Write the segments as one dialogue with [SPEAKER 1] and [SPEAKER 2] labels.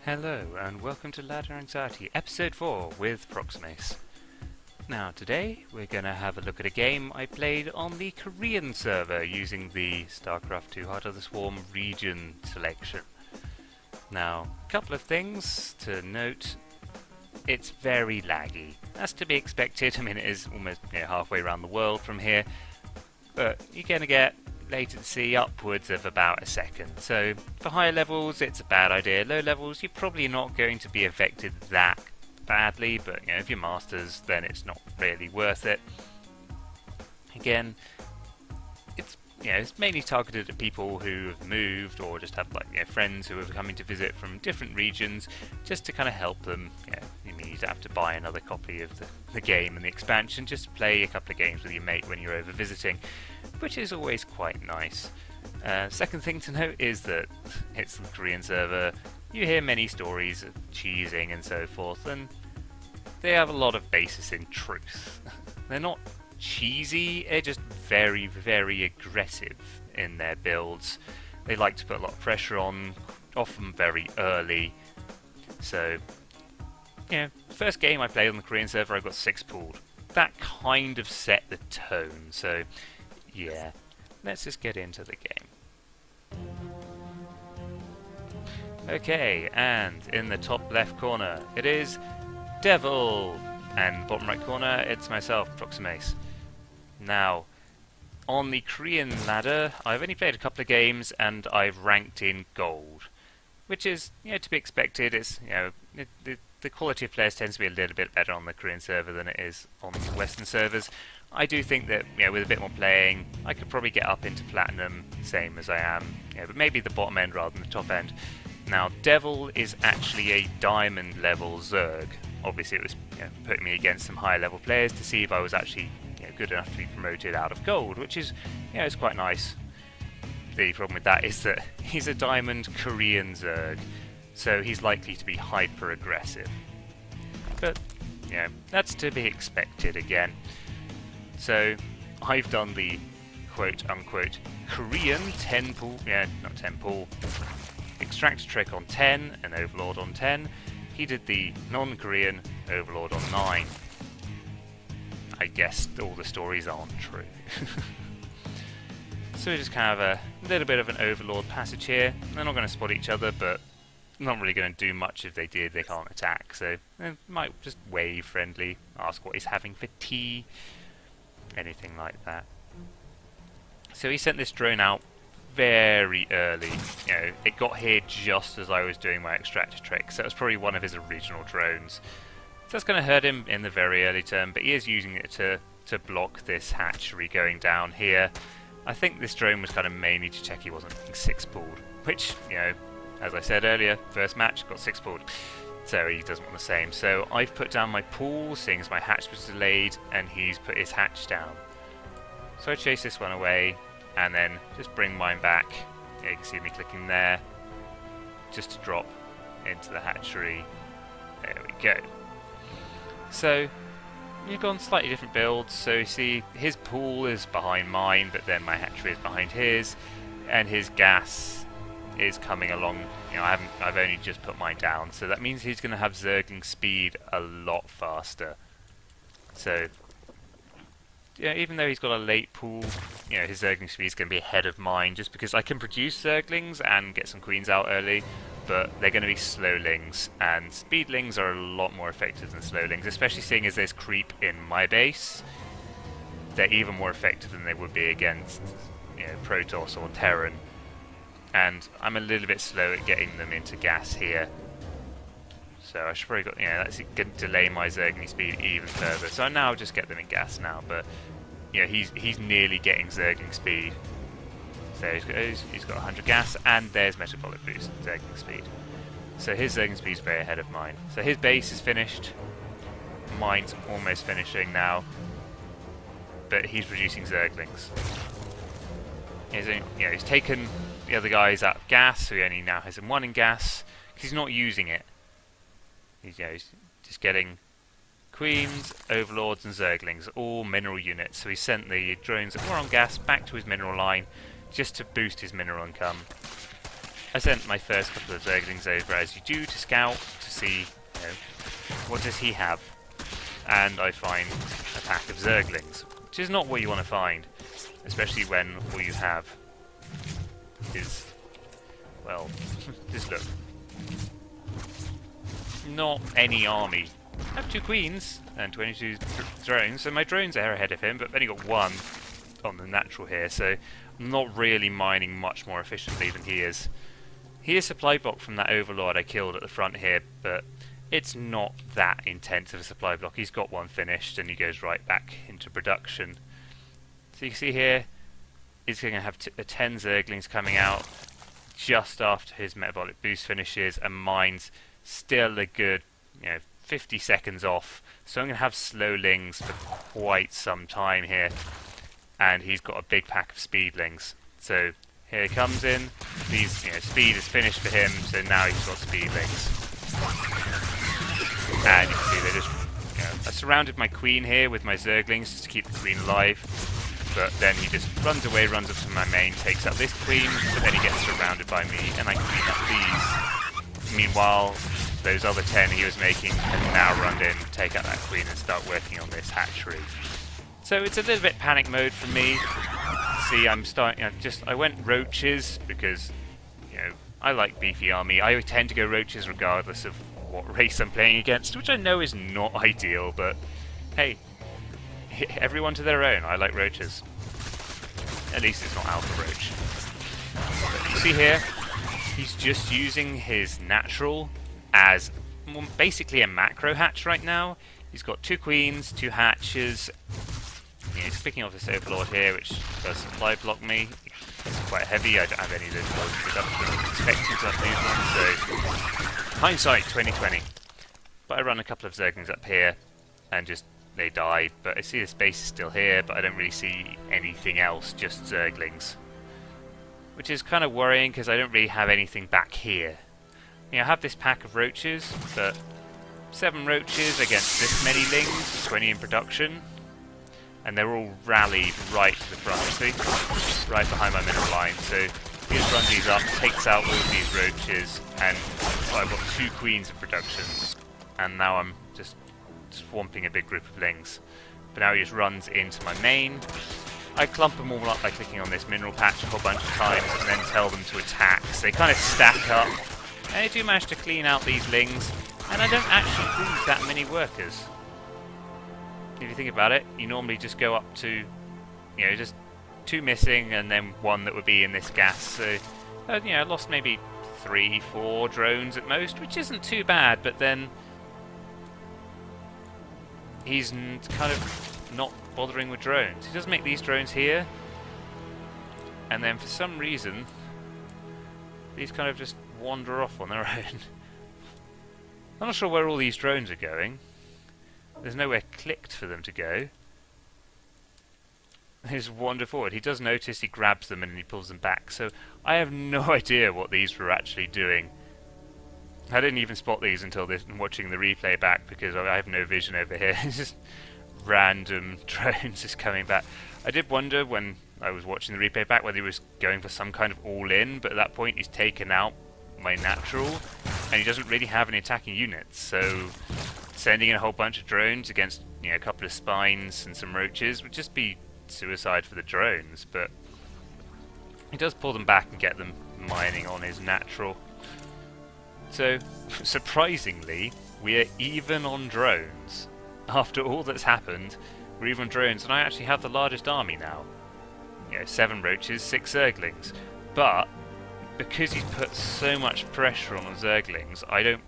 [SPEAKER 1] Hello and welcome to Ladder Anxiety Episode 4 with Proximace. Now today we're going to have a look at a game I played on the Korean server using the StarCraft 2 Heart of the Swarm region selection. Now, a couple of things to note. It's very laggy. That's to be expected. I mean, it is almost halfway around the world from here, but you're going to get latency upwards of about a second. So for higher levels it's a bad idea. Low levels you're probably not going to be affected that badly, but if you're masters then it's not really worth it. Again, it's mainly targeted at people who have moved or just have friends who are coming to visit from different regions, just to kind of help them. You mean you'd have to buy another copy of the game and the expansion just to play a couple of games with your mate when you're over visiting, which is always quite nice. Second thing to note is that it's the Korean server. You hear many stories of cheesing and so forth, and they have a lot of basis in truth. They're not cheesy, they're just very, very aggressive in their builds. They like to put a lot of pressure on, often very early. So, first game I played on the Korean server I got 6 pooled. That kind of set the tone, so yeah, let's just get into the game. Okay, and in the top left corner it is Devil, and bottom right corner it's myself, Proximace. Now, on the Korean ladder I've only played a couple of games and I've ranked in gold, which is to be expected. It's the quality of players tends to be a little bit better on the Korean server than it is on the Western servers. I do think that with a bit more playing I could probably get up into platinum, same as I am, but maybe the bottom end rather than the top end. Now, Devil is actually a diamond level zerg. Obviously it was putting me against some higher level players to see if I was actually good enough to be promoted out of gold, which is it's quite nice. The problem with that is that he's a diamond Korean zerg, so he's likely to be hyper aggressive. But that's to be expected again. So I've done the quote unquote Korean 10 pool, not 10 pool, extractor trick on 10 and overlord on 10. He did the non-Korean overlord on 9. I guess all the stories aren't true. So we just kind of a little bit of an overlord passage here. They're not going to spot each other, but not really going to do much. If they did, they can't attack, so they might just wave friendly, ask what he's having for tea, anything like that. So he sent this drone out very early. It got here just as I was doing my extractor trick, so it was probably one of his original drones. That's going to hurt him in the very early term, but he is using it to block this hatchery going down here. I think this drone was kind of mainly to check he wasn't getting 6 pooled, which, as I said earlier, first match got 6 pooled, so he doesn't want the same. So I've put down my pool, seeing as my hatch was delayed, and he's put his hatch down. So I chase this one away, and then just bring mine back. You can see me clicking there, just to drop into the hatchery. There we go. So you've gone slightly different builds. So you see his pool is behind mine, but then my hatchery is behind his, and his gas is coming along. I've only just put mine down, so that means he's going to have zergling speed a lot faster. So even though he's got a late pool, his zergling speed is going to be ahead of mine, just because I can produce zerglings and get some queens out early, but they're going to be slowlings, and speedlings are a lot more effective than slowlings, especially seeing as there's creep in my base. They're even more effective than they would be against Protoss or Terran, and I'm a little bit slow at getting them into gas here. So I should probably that's going to delay my zergling speed even further. So I now just get them in gas now, but he's nearly getting zergling speed. So he's got 100 gas, and there's metabolic boost zergling speed. So his zergling speed is very ahead of mine. So his base is finished. Mine's almost finishing now, but he's producing zerglings. He's taken the other guys out of gas, so he only now has him 1 in gas because he's not using it. He's just getting queens, overlords, and zerglings, all mineral units. So he sent the drones that were on gas back to his mineral line just to boost his mineral income. I sent my first couple of zerglings over, as you do, to scout, to see, what does he have? And I find a pack of zerglings, which is not what you want to find, especially when all you have is, well, just look. Not any army. I have 2 queens and 22 drones, so my drones are ahead of him, but I've only got 1 on the natural here, so I'm not really mining much more efficiently than he is. He is supply block from that overlord I killed at the front here, but it's not that intense of a supply block. He's got 1 finished and he goes right back into production. So you can see here, he's going to have 10 zerglings coming out just after his metabolic boost finishes, and mine's still a good, 50 seconds off. So I'm going to have slowlings for quite some time here, and he's got a big pack of speedlings. So here he comes in. These, speed is finished for him, so now he's got speedlings. And you can see they just, I surrounded my queen here with my zerglings just to keep the queen alive. But then he just runs away, runs up to my main, takes out this queen, but then he gets surrounded by me, and I clean up these. Meanwhile, those other 10 he was making have now run in, take out that queen, and start working on this hatchery. So it's a little bit panic mode for me. See, I'm starting, I went roaches because, I like beefy army. I tend to go roaches regardless of what race I'm playing against, which I know is not ideal, but hey, everyone to their own. I like roaches. At least it's not alpha roach. But you see here, he's just using his natural as basically a macro hatch right now. He's got 2 queens, 2 hatches. He's picking off this overlord here, which does supply block me. It's quite heavy. I don't have any of those low production expected on these ones, so hindsight 2020. But I run a couple of zerglings up here and just they died, but I see the space is still here, but I don't really see anything else, just zerglings. Which is kind of worrying, because I don't really have anything back here. I have this pack of roaches, but 7 roaches against this many lings, 20 in production, and they're all rallied right to the front, see? Right behind my mineral line, so he just runs these up, takes out all of these roaches, and I've got 2 queens in production, and now I'm just swamping a big group of lings. But now he just runs into my main. I clump them all up by clicking on this mineral patch a whole bunch of times and then tell them to attack. So they kind of stack up, and I do manage to clean out these lings, and I don't actually lose that many workers. If you think about it, you normally just go up to, just 2 missing and then 1 that would be in this gas. So, I lost maybe 3, 4 drones at most, which isn't too bad, but then he's kind of not bothering with drones. He does make these drones here, and then for some reason these kind of just wander off on their own. I'm not sure where all these drones are going. There's nowhere clicked for them to go. They just wander forward. He does notice, he grabs them and he pulls them back, so I have no idea what these were actually doing. I didn't even spot these until watching the replay back, because I have no vision over here. It's just random drones just coming back. I did wonder when I was watching the replay back whether he was going for some kind of all-in, but at that point he's taken out my natural, and he doesn't really have any attacking units, so sending in a whole bunch of drones against a couple of spines and some roaches would just be suicide for the drones, but he does pull them back and get them mining on his natural. So, surprisingly, we are even on drones. After all that's happened, we're even on drones, and I actually have the largest army now. 7 roaches, 6 zerglings. But, because he's put so much pressure on the zerglings, I don't,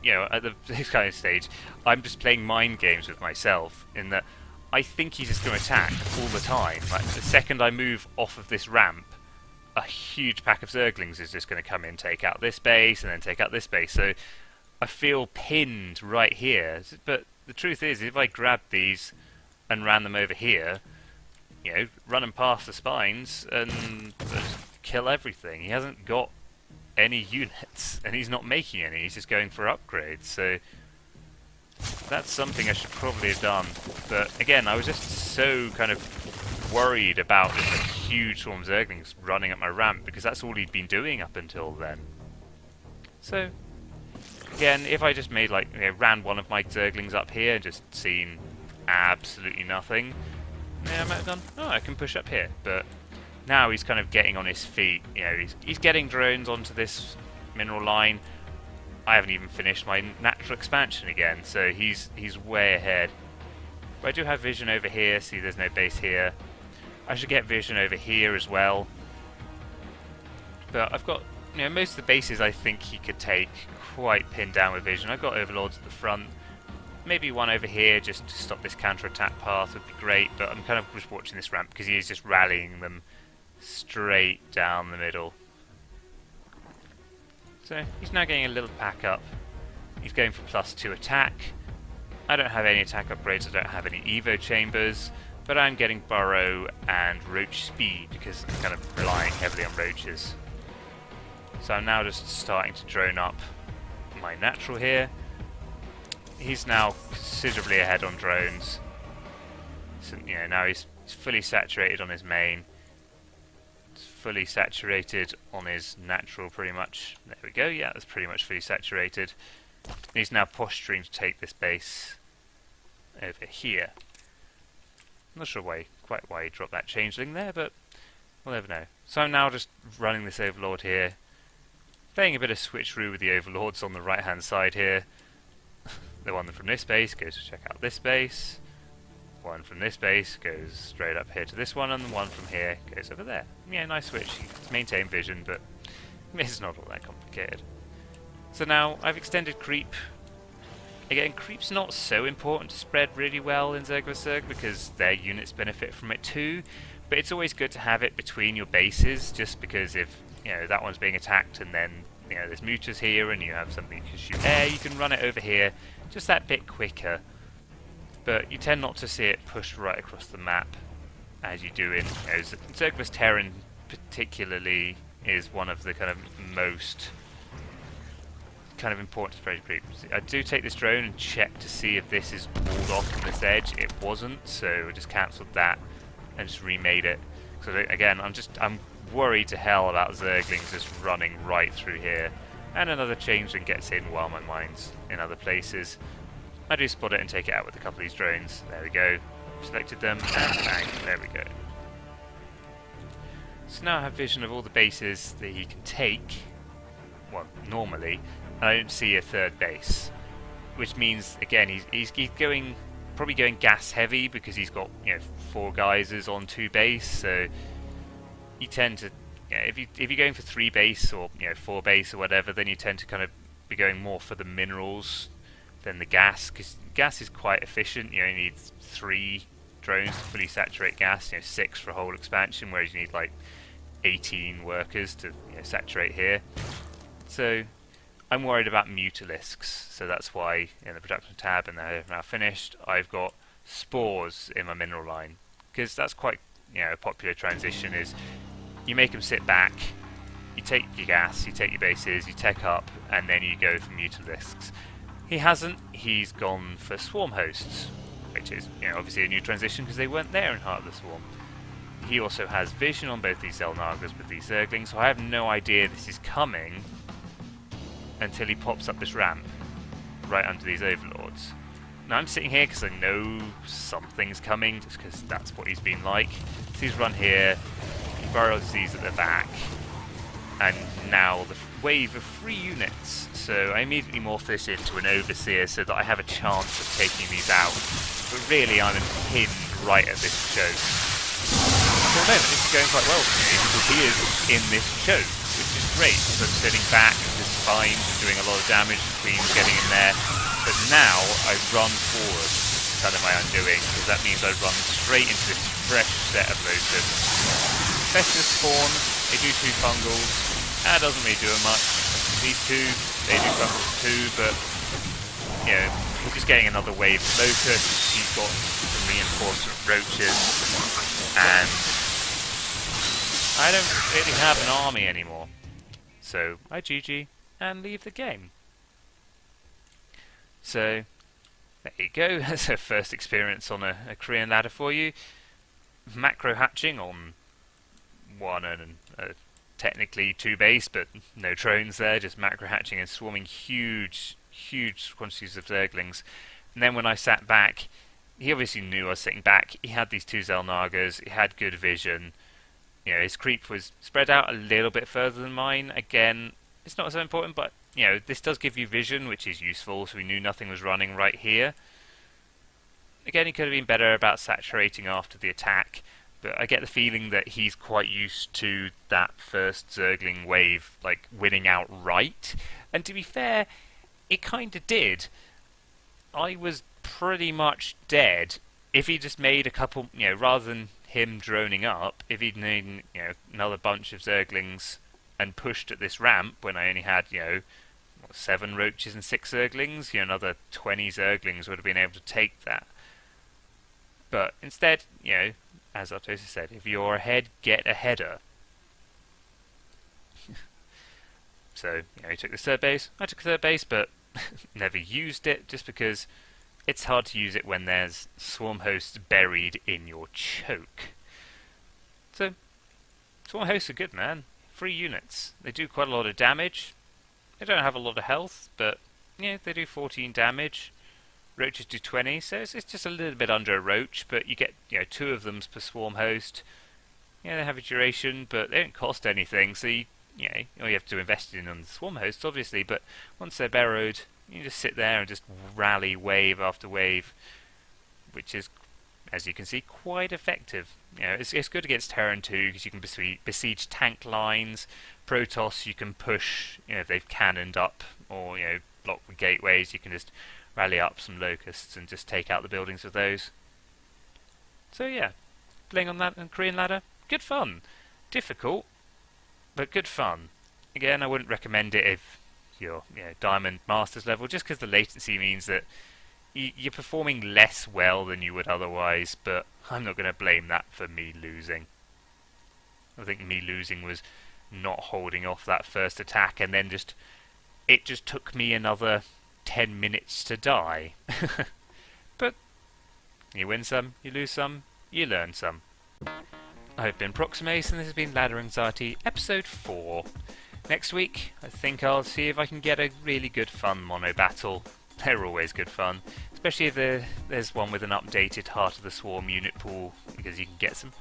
[SPEAKER 1] at this kind of stage, I'm just playing mind games with myself, in that I think he's just going to attack all the time. Like, the second I move off of this ramp, a huge pack of zerglings is just going to come in, take out this base, and then take out this base. So I feel pinned right here. But the truth is, if I grabbed these and ran them over here, run them past the spines and just kill everything. He hasn't got any units, and he's not making any. He's just going for upgrades. So that's something I should probably have done. But again, I was just so kind of worried about this huge swarm of zerglings running up my ramp, because that's all he'd been doing up until then. So, again, if I just made like, ran one of my zerglings up here and just seen absolutely nothing, yeah, I might have gone, oh, I can push up here. But now he's kind of getting on his feet. He's getting drones onto this mineral line. I haven't even finished my natural expansion again, so he's way ahead. But I do have vision over here. See, there's no base here. I should get vision over here as well. But I've got, most of the bases I think he could take quite pinned down with vision. I've got overlords at the front. Maybe one over here just to stop this counter-attack path would be great, but I'm kind of just watching this ramp because he is just rallying them straight down the middle. So he's now getting a little pack up. He's going for +2 attack. I don't have any attack upgrades, I don't have any Evo chambers, but I'm getting burrow and roach speed because I'm kind of relying heavily on roaches. So I'm now just starting to drone up my natural here. He's now considerably ahead on drones. So, now he's fully saturated on his main. It's fully saturated on his natural, pretty much. There we go, yeah, that's pretty much fully saturated. He's now posturing to take this base over here. I'm not sure quite why he dropped that changeling there, but we'll never know. So I'm now just running this overlord here, playing a bit of switcheroo with the overlords on the right hand side here. The one from this base goes to check out this base. One from this base goes straight up here to this one, and the one from here goes over there. Yeah, nice switch. It's maintain vision, but it's not all that complicated. So now I've extended creep. Again, creep's not so important to spread really well in Zerg vs Zerg because their units benefit from it too. But it's always good to have it between your bases, just because if that one's being attacked and then there's mutas here and you have something you can shoot air, you can run it over here just that bit quicker. But you tend not to see it pushed right across the map as you do in Zerg vs Terran particularly is one of the kind of most kind of important spread creep. I do take this drone and check to see if this is walled off from this edge. It wasn't, so I just cancelled that and just remade it. So again, I'm worried to hell about zerglings just running right through here. And another changeling gets in while my mine's in other places. I do spot it and take it out with a couple of these drones. There we go. Selected them, and bang, there we go. So now I have vision of all the bases that he can take, well, normally, and I don't see a third base. Which means, again, he's probably going gas heavy because he's got 4 geysers on 2 base, so you tend to, if you're going for 3 base or 4 base or whatever, then you tend to kind of be going more for the minerals than the gas, because gas is quite efficient. You only need 3 drones to fully saturate gas, 6 for a whole expansion, whereas you need like 18 workers to saturate here. So I'm worried about mutalisks, so that's why in the production tab, and they're now finished, I've got spores in my mineral line, because that's quite a popular transition. Is you make them sit back, you take your gas, you take your bases, you tech up, and then you go for mutalisks. He hasn't. He's gone for swarm hosts, which is obviously a new transition because they weren't there in Heart of the Swarm. He also has vision on both these Zelnagas with these Zerglings, so I have no idea this is coming until he pops up this ramp right under these Overlords. Now I'm sitting here because I know something's coming, just because that's what he's been like. So he's run here, he burrows these at the back, and now the wave of 3 units. So I immediately morph this into an Overseer so that I have a chance of taking these out. But really I'm pinned right at this choke. For the moment this is going quite well for me because he is in this choke, which is great. So I'm sitting back, this spine doing a lot of damage, the Queen's getting in there. But now I run forward, kind of my undoing, because that means I run straight into this fresh set of Lotus. Festus spawn, they do 2 fungals. That doesn't really do it much. These 2, they do fungals too, but we're just getting another wave of Locust. He's got some reinforcement roaches, and I don't really have an army anymore. So I GG and leave the game. So there you go. That's our first experience on a Korean ladder for you. Macro hatching on one and technically 2 base, but no drones there, just macro hatching and swarming huge quantities of zerglings. And then when I sat back, he obviously knew I was sitting back. He had these 2 Zelnagas, he had good vision. You know, his creep was spread out a little bit further than mine. Again, it's not so important, but you know, this does give you vision, which is useful, so we knew nothing was running right here. Again, he could have been better about saturating after the attack, but I get the feeling that he's quite used to that first Zergling wave, like, winning outright. And to be fair, it kind of did. I was pretty much dead. If he just made a couple, you know, rather than him droning up, if he'd made, you know, another bunch of Zerglings and pushed at this ramp when I only had, you know, 7 roaches and 6 Zerglings, you know, another 20 Zerglings would have been able to take that. But instead, you know, as Artosis said, if you're ahead, get a header. So, you know, he took the 3rd base, I took the 3rd base, but never used it, just because it's hard to use it when there's swarm hosts buried in your choke. So, swarm hosts are good, man. 3 units. They do quite a lot of damage. They don't have a lot of health, but yeah, they do 14 damage. Roaches do 20, so it's just a little bit under a roach, but you get, you know, 2 of them per swarm host. Yeah, they have a duration, but they don't cost anything, so you have to invest in on the swarm hosts, obviously, but once they're burrowed, you just sit there and just rally wave after wave, which is, as you can see, quite effective. You know, it's good against Terran 2 because you can besiege tank lines. Protoss you can push, you know, if they've cannoned up or, you know, block the gateways, you can just rally up some locusts and just take out the buildings with those. So yeah, playing on that and Korean ladder, good fun. Difficult, but good fun. Again, I wouldn't recommend it if you're, you know, Diamond Masters level, just because the latency means that you're performing less well than you would otherwise, but I'm not going to blame that for me losing. I think me losing was not holding off that first attack, and then it just took me another 10 minutes to die. But you win some, you lose some, you learn some. I've been Proximace, and this has been Ladder Anxiety episode 4. Next week, I think I'll see if I can get a really good fun mono battle. They're always good fun, especially if there's one with an updated Heart of the Swarm unit pool, because you can get some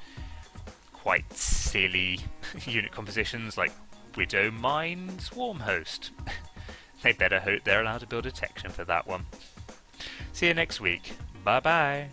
[SPEAKER 1] quite silly unit compositions like Widow Mine Swarm Host. They better hope they're allowed to build a Tection for that one. See you next week. Bye bye.